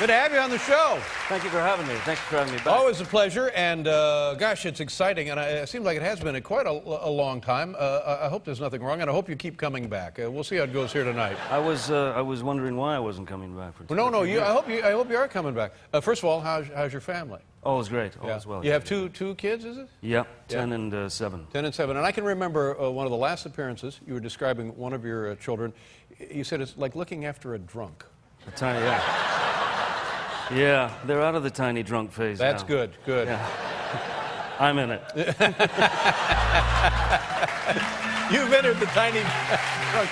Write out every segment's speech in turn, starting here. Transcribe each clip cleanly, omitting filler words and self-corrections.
Good to have you on the show. Thank you for having me. Thanks for having me back. Always a pleasure, and gosh, it's exciting, and it seems like it has been quite a long time. I hope there's nothing wrong, and I hope you keep coming back. We'll see how it goes here tonight. I was wondering why I wasn't coming back for. Well, no, I hope you are coming back. First of all, how's your family? All is great. All is well. You have two kids, is it? Yeah, 10 and 7. 10 and 7. And I can remember one of the last appearances. You were describing one of your children. You said it's like looking after a drunk. A tiny, yeah. Yeah, they're out of the tiny drunk phase That's now. good. Yeah. I'm in it. You've entered the tiny drunk.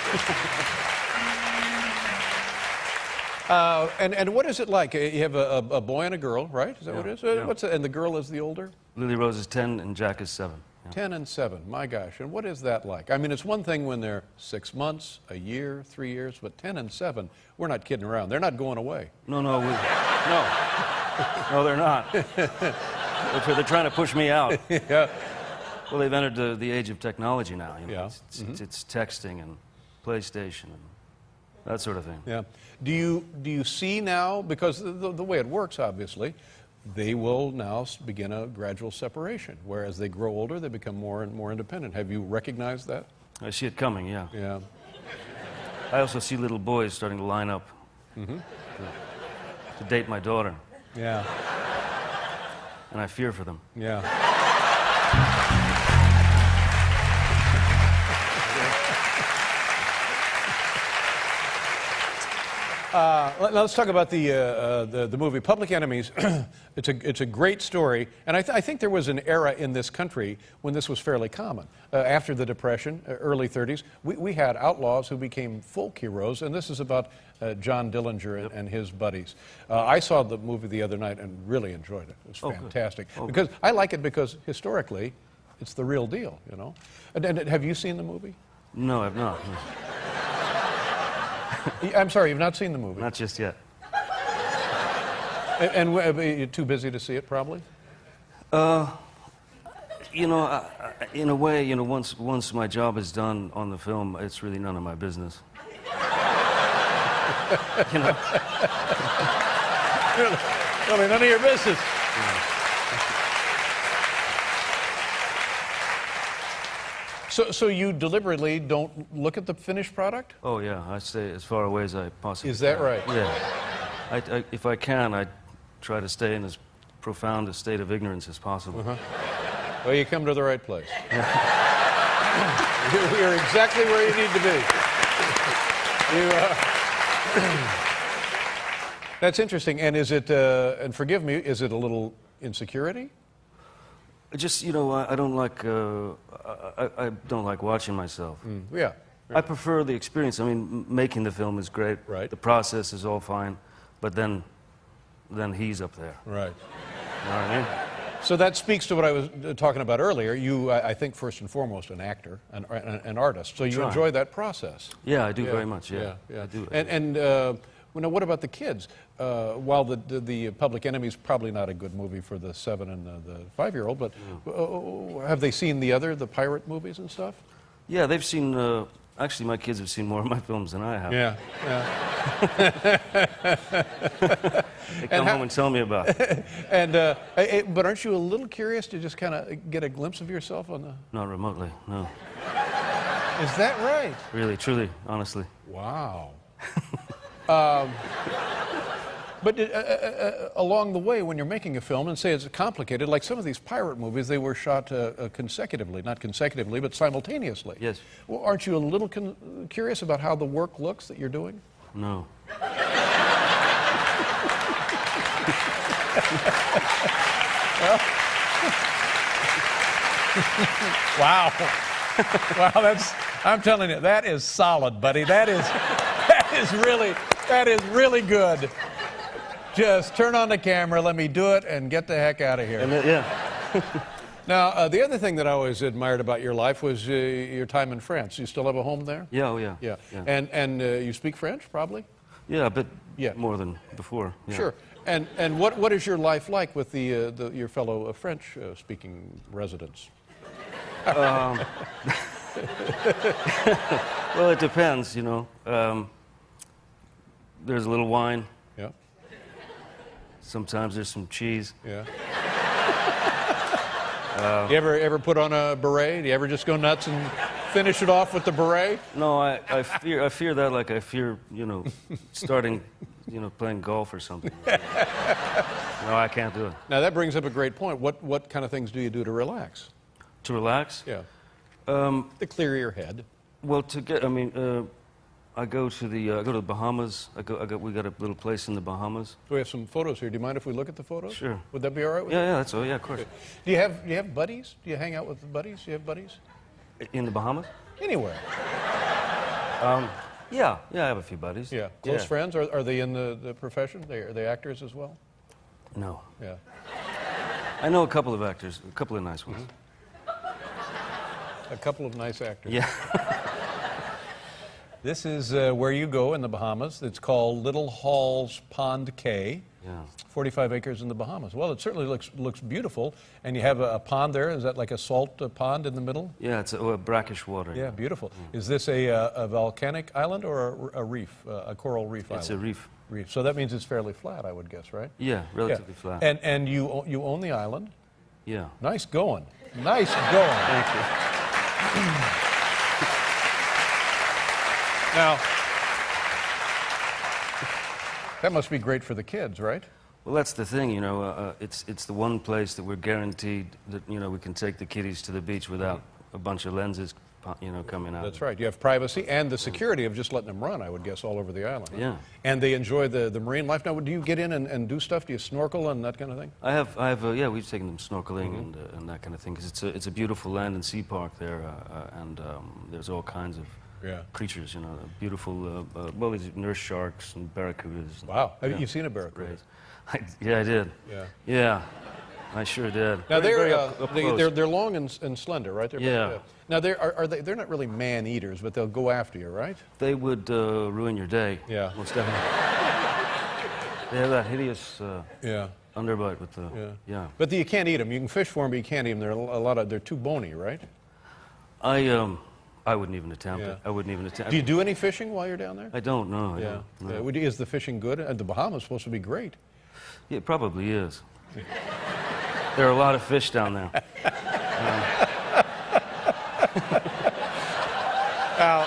And what is it like? You have a boy and a girl, right? Is that what it is? Yeah. And the girl is the older? Lily Rose is 10 and Jack is 7. Yeah. 10 and 7, my gosh. And what is that like? I mean, it's one thing when they're 6 months, a year, 3 years, but 10 and 7, we're not kidding around. They're not going away. No, they're not. They're trying to push me out. Yeah. Well, they've entered the age of technology now. You know? Yeah. It's texting and PlayStation and that sort of thing. Yeah. Do you see now, because the way it works, obviously, they will now begin a gradual separation. Whereas they grow older, they become more and more independent. Have you recognized that? I see it coming, yeah. Yeah. I also see little boys starting to line up to date my daughter. Yeah. And I fear for them. Yeah. Let's talk about the movie Public Enemies. It's a great story, and I think there was an era in this country when this was fairly common. After the Depression, early 30s, we had outlaws who became folk heroes, and this is about John Dillinger and his buddies. I saw the movie the other night and really enjoyed it. It was fantastic. Because I like it because historically, it's the real deal, you know. And have you seen the movie? No, I've not. I'm sorry, you've not seen the movie? Not just yet. And you're too busy to see it, probably? You know, in a way, you know, once my job is done on the film, it's really none of my business. You know? Really, none of your business. Yeah. So you deliberately don't look at the finished product? Oh, yeah. I stay as far away as I possibly can. Is that right? Yeah. If I can, I try to stay in as profound a state of ignorance as possible. Well, you come to the right place. You're exactly where you need to be. That's interesting. And is it, and forgive me, is it a little insecurity? Just, you know, I don't like, I don't like watching myself. Yeah. I prefer the experience. I mean, making the film is great. Right. The process is all fine, but then he's up there. Right. You know what I mean? So that speaks to what I was talking about earlier. You, I think, first and foremost, an actor, an artist. So you enjoy that process. Yeah, I do very much. Yeah, I do. And now, what about the kids? While the Public Enemies probably not a good movie for the 7 and the 5-year-old, but have they seen the pirate movies and stuff? Yeah, they've seen. Actually, my kids have seen more of my films than I have. Yeah. They come home and tell me about it. But aren't you a little curious to just kind of get a glimpse of yourself on the? Not remotely, no. Is that right? Really, truly, honestly. Wow. But along the way, when you're making a film, and say it's complicated, like some of these pirate movies, they were shot consecutively, not consecutively, but simultaneously. Yes. Well, aren't you a little curious about how the work looks that you're doing? No. Wow. Wow, I'm telling you, that is solid, buddy. That is really good. Just turn on the camera, let me do it, and get the heck out of here. Yeah. Now, the other thing that I always admired about your life was your time in France. You still have a home there? Yeah, oh yeah. Yeah. And you speak French, probably? Yeah, a bit more than before. Yeah. Sure. And what is your life like with your fellow French speaking residents? Well, it depends, you know. There's a little wine. Yeah. Sometimes there's some cheese. Yeah. You ever put on a beret? Do you ever just go nuts and finish it off with the beret? No, I fear that like I fear, starting, playing golf or something. No, I can't do it. Now that brings up a great point. What kind of things do you do to relax? To relax? Yeah. To clear your head. Well, I go to the Bahamas. We got a little place in the Bahamas. We have some photos here. Do you mind if we look at the photos? Sure. Would that be all right with you? Yeah, that's all. Yeah, of course. Do you have buddies? Do you hang out with buddies? Do you have buddies? In the Bahamas? Anywhere. Yeah, I have a few buddies. Yeah. Close friends? Are they in the profession? Are they actors as well? No. Yeah. I know a couple of actors, a couple of nice ones. A couple of nice actors. Yeah. This is where you go in the Bahamas. It's called Little Halls Pond Cay. Yeah. 45 acres in the Bahamas. Well, it certainly looks beautiful. And you have a pond there. Is that like a salt pond in the middle? Yeah, it's a brackish water. Yeah, beautiful. Is this a volcanic island or a reef, a coral reef island? It's a reef. Reef. So that means it's fairly flat, I would guess, right? Yeah, relatively flat. And you own the island. Yeah. Nice going. Nice going. Thank you. Now, that must be great for the kids, right? Well, that's the thing, it's the one place that we're guaranteed that, we can take the kiddies to the beach without a bunch of lenses, coming out. That's right. You have privacy and the security of just letting them run, I would guess, all over the island. Huh? Yeah. And they enjoy the marine life. Now, do you get in and do stuff? Do you snorkel and that kind of thing? I have, we've taken them snorkeling and that kind of thing, because it's a beautiful land and sea park there, and there's all kinds of creatures, beautiful, these nurse sharks and barracudas. Wow. Have you seen a barracuda? Yeah, I did. Yeah. Yeah, I sure did. Now Very they're long and slender, right? Yeah. Now they're not really man eaters, but they'll go after you, right? They would ruin your day. Yeah. Most definitely. They have that hideous underbite with the But you can't eat them. You can fish for them, but you can't eat them. They're too bony, right? I wouldn't even attempt it. I wouldn't even attempt. Do you do any fishing while you're down there? I don't know. Yeah. Is the fishing good? The Bahamas is supposed to be great. Yeah, it probably is. There are a lot of fish down there. Now,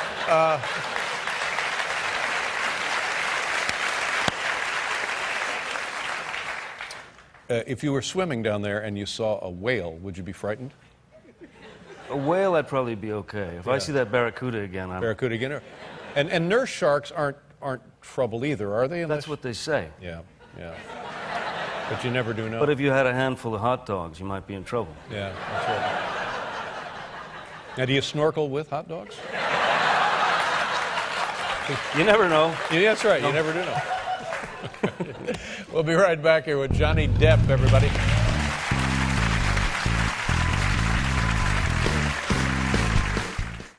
if you were swimming down there and you saw a whale, would you be frightened? A whale, I'd probably be okay. If I see that barracuda again, Barracuda again? And nurse sharks aren't trouble either, are they? That's what they say. Yeah. But you never do know. But if you had a handful of hot dogs, you might be in trouble. Yeah, that's right. Now, do you snorkel with hot dogs? You never know. Yeah, that's right. No. You never do know. We'll be right back here with Johnny Depp, everybody.